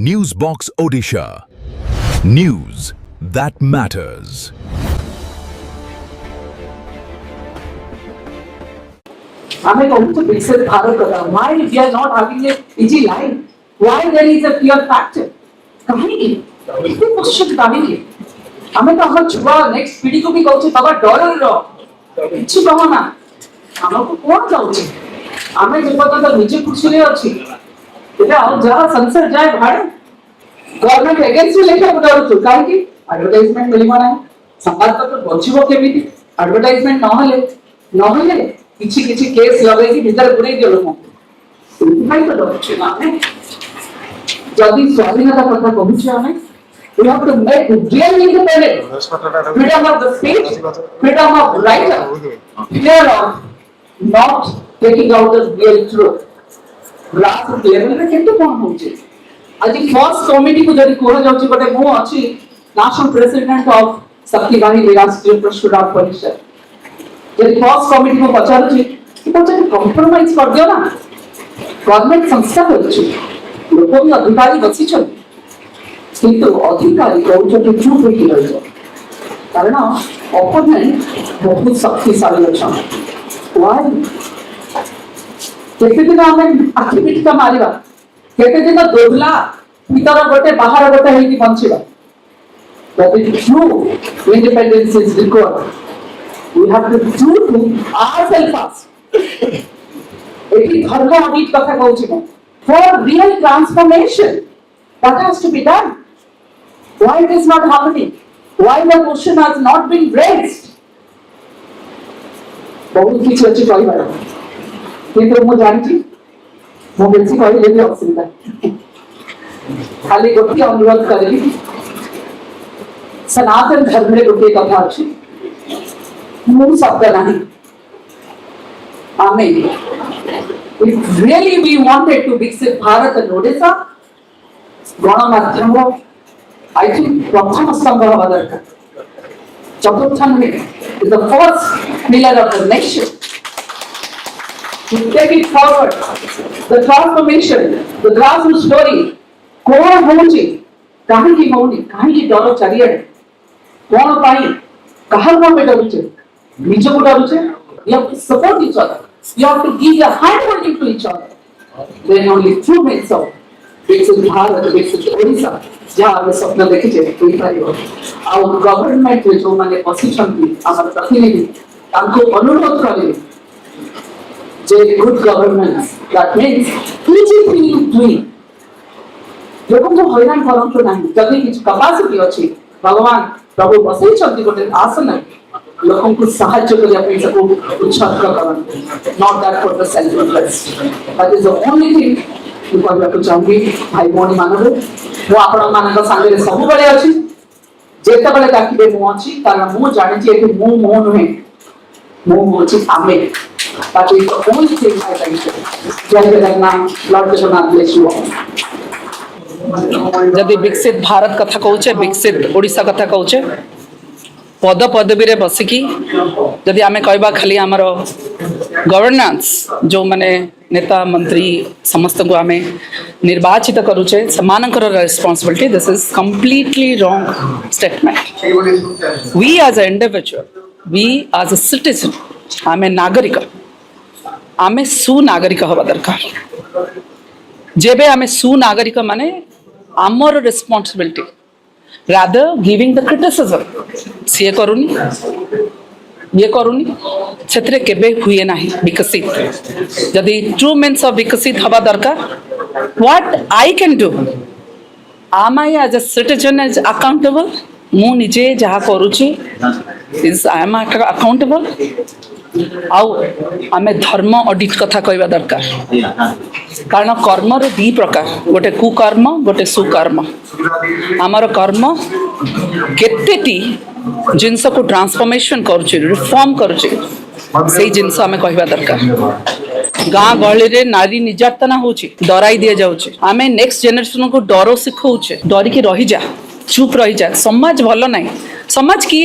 Newsbox Odisha. News that matters. हमें कहूँ तो विकसित भारत का why we are not having a easy life, why there is a fear factor, कहेंगे इतने क्वेश्चन कहेंगे हमें तो हम छुआ नेक्स्ट पीढ़ी को भी कहूँ बाबा डर रहो किसी कहो ना हमको कौन कहूँ हमें जब तक तो निजे खुशी नहीं अच्छी इधर और जहाँ संसद जाए भाड़े गवर्नमेंट एजेंसी लेके डर तो कहेंगे एडवर्टाइजमेंट मिली माना है संवाद तो बची वो केवी एडवर्टाइजमेंट नहले किसी किसी केस लगे कि भीतर बुरे दियो लोगों भाई तो डर ना है जल्दी स्वाधीनता कथा कहूँ हमें we have to make real independent freedom of the speech, freedom of writer, fear of not taking out the real truth. Grassroots level रे केते कोन होचे आज फर्स्ट कमिटी को जदी कोरा जाउची बटे मो अछि नेशनल प्रेसिडेंट ऑफ शक्तिवाही राष्ट्रीय प्रश्नोत्तर परिषद जदी फर्स्ट कमिटी को पचारुची कि पचारे कंप्रोमाइज कर दियो ना गवर्नमेंट संस्था होची लोक भी अधिकारी बसी छथि किंतु अधिकारी कहउछथि चुप होई रहियो कारण ओपोनेंट बहुत शक्तिशाली अछन व्हाई केते दिन हमें आखिर का मारिबा केते दिन दोगला भीतर गोटे बाहर गोटे हेकी बंचिबा that is true independence is required we have to do to ourselves first एकी धर्म ऑडिट कथा कहउछि मैं for real transformation what has to be done why it is not happening why the question has not been raised बहुत किछ अछि कहइबा किंतु मो जानछि मो बेसी कहले भी असुविधा खाली गोटे अनुरोध करली सनातन धर्म रे गोटे कथा अछि मु शब्द नाही आमेन if really we wanted to Viksit Bharat and Odisha गणमाध्यम I think प्रथम स्तंभ हवा दरकार चतुर्थ is the first pillar of the nation to take it forward the transformation the grassroots story कौन होची काहे की होनी काहे की डर चारिए कौन पाई काहे को पे डरुचे निज को डरुचे you have to support each other you have to give your hand holding to each other then only true means of Viksit Bharat Viksit Odisha जहाँ हम स्वप्न देखे थे कोई पारियो और गवर्नमेंट जो माने पोजीशन थी हमारे प्रतिनिधि हमको अनुरोध करें जे good governance that means everything you doing लोगों को हैरान करंतु नहीं जदी किछ कैपेसिटी अछि भगवान प्रभु बसई छथि गोटे आसन लोगों को सहायता करिया पे सबको उत्साह करन not that for the self interest that is the only thing you कहबा चाहूंगी भाई भौणी मानव मु आपण मानक संगे सब बेले अछि जेते बेले डाकिबे मु अछि कारण मु जानि जे कि मु मो नहे मु अछि आमे that is the only thing I can say जय Jagannath Lord Jagannath bless you जदि विकसित भारत कथा कहूचे विकसित ओडिशा कथा कहूचे पद पदवी रे बसिकी जदि आमे कहबा खाली हमर गवर्नेंस जो माने नेता मंत्री समस्त को आमे निर्वाचित करूचे समानकर responsibility this is completely wrong statement we as a individual we as a citizen आमे नागरिक आमे सुनागरिक हवा दरकार जेबे आमे सुनागरिक माने आमर responsibility rather giving the criticism से करूनी ये करूनी क्षेत्र केबे हुए नाही विकसित यदि ट्रू मीन्स ऑफ विकसित हवा दरकार what I can do am I as a citizen is accountable मु निजे जहा करूची is I am accountable आउ आमे धर्म ऑडिट कथा कहबा दरकार कारण कर्म रे दी प्रकार गोटे कुकर्म गोटे सुकर्म आमर कर्म केतेटी जिनस को ट्रांसफॉर्मेशन करूची रिफॉर्म करूची सेही जिनस आमे कहबा दरकार गाँ गहली रे नारी निर्यातना होची डराई दिया जाउची आमे नेक्स्ट जनरेशन को डरो सिखौचे डरी के रही जा चुप रही जा समाज भलो नाही समाज की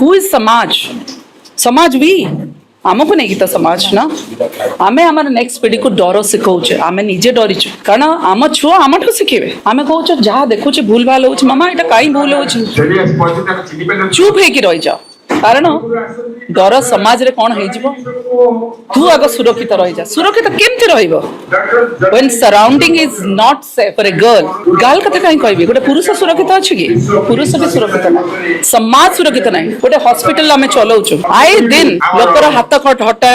हु इज समाज समाज वी आमको नहीं तो समाज ना आमे आमर नेक्स्ट पीढ़ी को डर सिखाऊचे आमे निजे डरीचु कारण आम छुआ आम ठू शिखे आमे कहूँ जहाँ देखुचे भूल भाल हो मामा यहाँ कहीं भूल हो चुप है रही जाओ कारण डर समाज रे कौन हो तू आग सुरक्षित रही जा सुरक्षित केमती रहिबो when surrounding is not safe for a girl कते कहीं कहबी गोटे पुरुष सुरक्षित अछि कि पुरुष भी सुरक्षित ना समाज सुरक्षित ना गोटे हॉस्पिटल आमे चलाउछु आए दिन लोकर हाथ हटा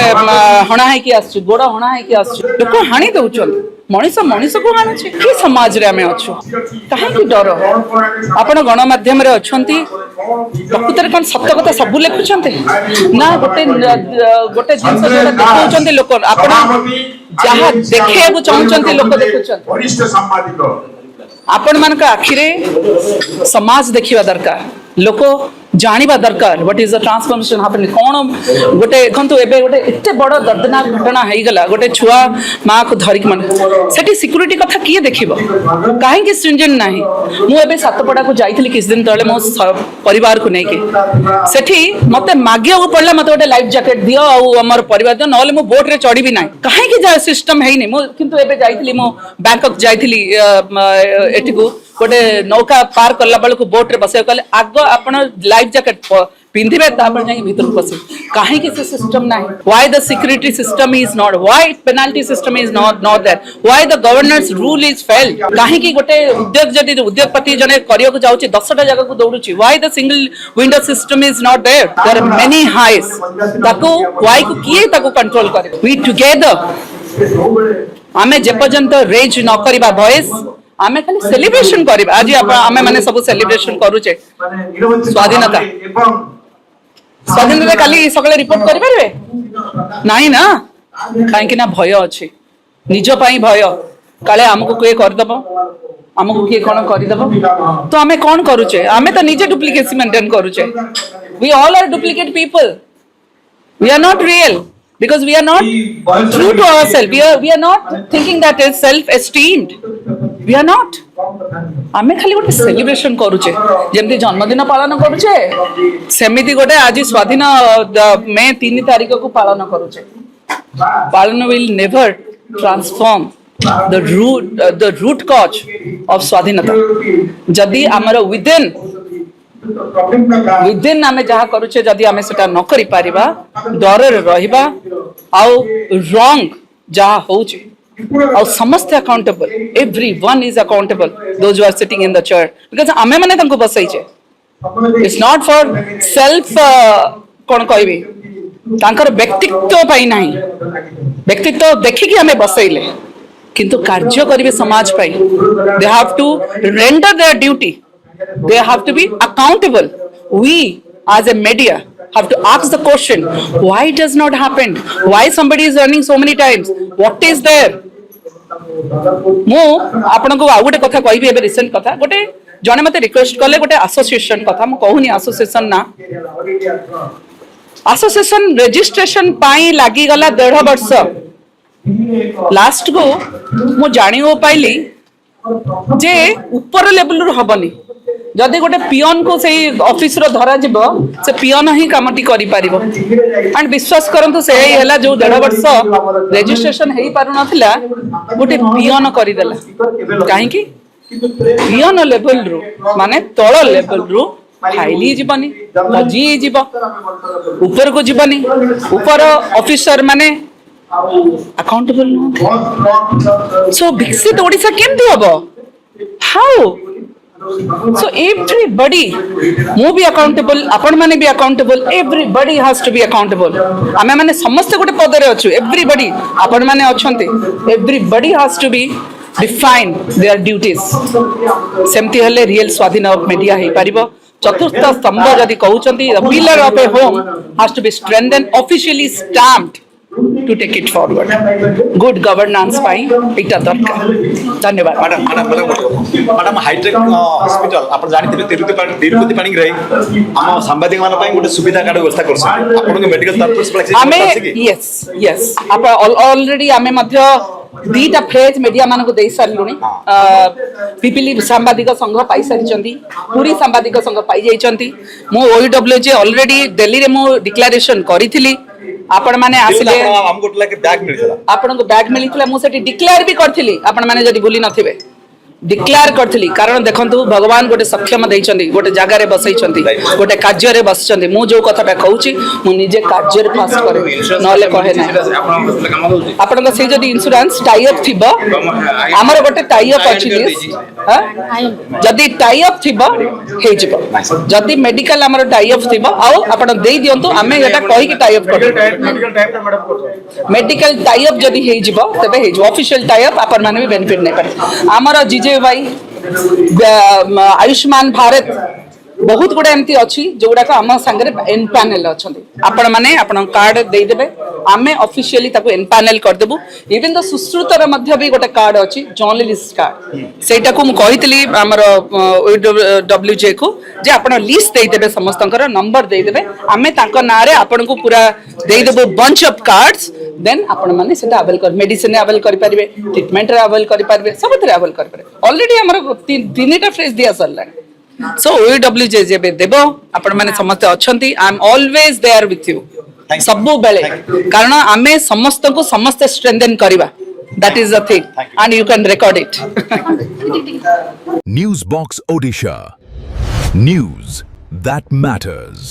हणा है कि आसु गोड़ हणा है कि आसु लोक हानि दउछन मनीष मनीष को हाणुछि कि समाज रे आमे अछु काहे डर आपण गणमाध्यम रे अछंती प्रकृतर कौन सत्य कथा सब लिखुंट ना गोटे गोटे जिनस देखुंट लोक आप जहाँ देखा चाहते लोक देखुं आपण मान आखिरे समाज देखा दरकार लोक जानिबा दरकार what is the transformation happening कौन गोटे देखंतु एबे गोटे एते बड़ दर्दनाक घटना हेई गला गोटे छुआ मां को धरिक मन सेठी सिक्युरिटी कथा किए देखिबो काहे कि स्ट्रिंजेंट नाही मु एबे सातपड़ा को जाइथिली किछ दिन तळे मो परिवार को नै के सेठी मते मागियो को पड़ला मते गोटे लाइफ जैकेट दियो आ हमर परिवार दियो नले मो बोट रे चढ़ी भी नाही काहे कि जा सिस्टम हेई नै मो किंतु एबे जाइथिली मो बैंकॉक जाइथिली एठी को गोटे नौका पार करला बेल को बोट रे बसे कहले आग आपण लाइफ जैकेट पिंधिबे तापर जाई भीतर बसे काहे कि से सिस्टम नाही why the security system is not why penalty system is not there why the governance rule is fail काहे कि गोटे उद्योग जदी उद्योगपति जने करियो को जाउची 10 टा जगह को दौड़ुची why the single window system is not there there are many हाइज ताको व्हाई को किए ताको कंट्रोल करे वी टुगेदर आमे जे पर्यंत रेज न करिबा वॉइस आमे खाली सेलिब्रेशन करिबा आज आमे माने सब सेलिब्रेशन करूचे स्वाधीनता स्वाधीनता खाली सकले रिपोर्ट करि परबे नाही ना काहे कि ना भय अछि निज पई भय काले हमको के कर दबो हमको के कोन करि दबो तो आमे कोन करूचे आमे तो निजे डुप्लीकेसी मेंटेन करूचे we all are duplicate people we are not real because we are not true to ourselves we are not thinking that is self esteemed we are not आमे खाली गोटे सेलिब्रेशन करूचे जेमती जन्मदिन पालन करूचे सेमिति गोटे आज स्वाधीन मे 3 तारिख को पालन करूचे पालन will never transform the root cause of स्वाधीनता जदि हमर विदिन आमे जहाँ करूचे जदि आमे सेटा न करि पारिबा डर रहिबा आउ रॉन्ग जहाँ होउचे आउ समस्त accountable everyone is accountable those who are sitting in the chair because आमे माने तांको बसैचे इट्स नॉट फॉर सेल्फ कोन कहबी तांकर व्यक्तित्व पाई नाही व्यक्तित्व देखि कि आमे बसैले किंतु कार्य करिवे समाज पाई they have to render their duty they have to be accountable we as a media have to ask the question why it does not happen why somebody is running so many times what is there मो आपन को आउ गोटे कथा कहबी एबे recent कथा गोटे जने मते रिक्वेस्ट करले गोटे एसोसिएशन कथा म कहूनी एसोसिएशन ना एसोसिएशन रजिस्ट्रेशन पाई लागी गला 1.5 वर्ष लास्ट को मो जानियो पाइली जे ऊपर लेवल रो हबनी जदि गोटे पियन को से ऑफिस रो धरा जिवो से पियन ही कामटी करि पारिबो एंड विश्वास करंतु से हैला जो 1.5 वर्ष रजिस्ट्रेशन हेई पारु नथिला गोटे पियन करि देला काहे कि पियन लेवल रो माने तळ लेवल रो हाईली जीवनी हजी जीव ऊपर को जीवनी ऊपर ऑफिसर माने अकाउंटेबल नो सो विकसित ओडिसा केमती हबो how so everybody mu be accountable apan mane be accountable everybody has to be accountable ame mane samaste gote padare achu everybody apan mane achante everybody has to be define their duties semti helle real swadhina media hei paribo चतुर्थ स्तंभ जदि कहउचंती the pillar of a home has to be strengthened officially stamped to take it forward good governance पाई इटा दरकार धन्यवाद madam hi tech hospital आप जानी तिरुपति पानी रे हम सांबादिक मान पई गोटे सुविधा कार्ड व्यवस्था करछ आपन के मेडिकल तरफ हमें यस आप ऑलरेडी हमें मध्य दीटा फ्रेज मीडिया मान को दे सारलुनी पिपिली सांबादिक संघ पाई सारिचंती पूरी सांबादिक संघ पाई जाइचंती मो ओडब्ल्यूजे ऑलरेडी दिल्ली रे मो डिक्लेरेशन करिथिली आपण माने आसिले हमको लागे बैग मिलला आपण को बैग मिलिथिला मु सेठी डिक्लेयर भी करथिली आपण माने जदी भूली नथिबे डिक्लेयर करथिली कारण देखंतु भगवान गोटे सक्षम दैछंती गोटे जगह रे बसैछंती गोटे कार्य रे बसछंती मु जो कथाटा कहूची मु निजे कार्य रे पास करे नले कहे ना आपण को से जदी इंश्योरेंस टाई अप थिबो हमर गोटे टाई अप अछि जदी टाई अप थिबो हे जिवो जदी मेडिकल हमर टाई अप थिबो आउ आपण देई दियंतु आमे एटा कहि कि टाई अप कर मेडिकल टाई अप जदी हे जिवो तबे हे जो ऑफिशियल टाई अप आपण माने भी बेनिफिट नै पारे हमर जीजे भाई आयुष्मान भारत बहुत गुड़ा एमती अच्छी जोगुड़ा को आम सांगे एन पैनल अच्छा आपण मैंने आपण कार्ड देदेवे आम ऑफिशियली ताको एन पैनल करदेबू इवन तो सुश्रुतर मध्य भी गोटे कार्ड अच्छी जर्नलिस्ट कार्ड सेटा को मु कहितली हमर डब्ल्यूजे को जे आपण लिस्ट देदेवे समस्तकर नंबर देदेवे आमे ताको नारे आपण को पूरा देदेबो बंच ऑफ कार्ड्स देन आपण माने सेटा अवेल कर मेडिसिन अवेल करि परिबे ट्रीटमेंट रे अवेल करि परिबे सब तरह अवेल करि परिबे ऑलरेडी हमर तीनटा फ्रेज दिया सरला सो OWJ जेबे देबो आपण माने समस्त अछंती I am always there with you सबु बेले कारण आमे समस्त को समस्त स्ट्रेंथन करबा that is the thing and you can record it Newsbox Odisha. News that matters.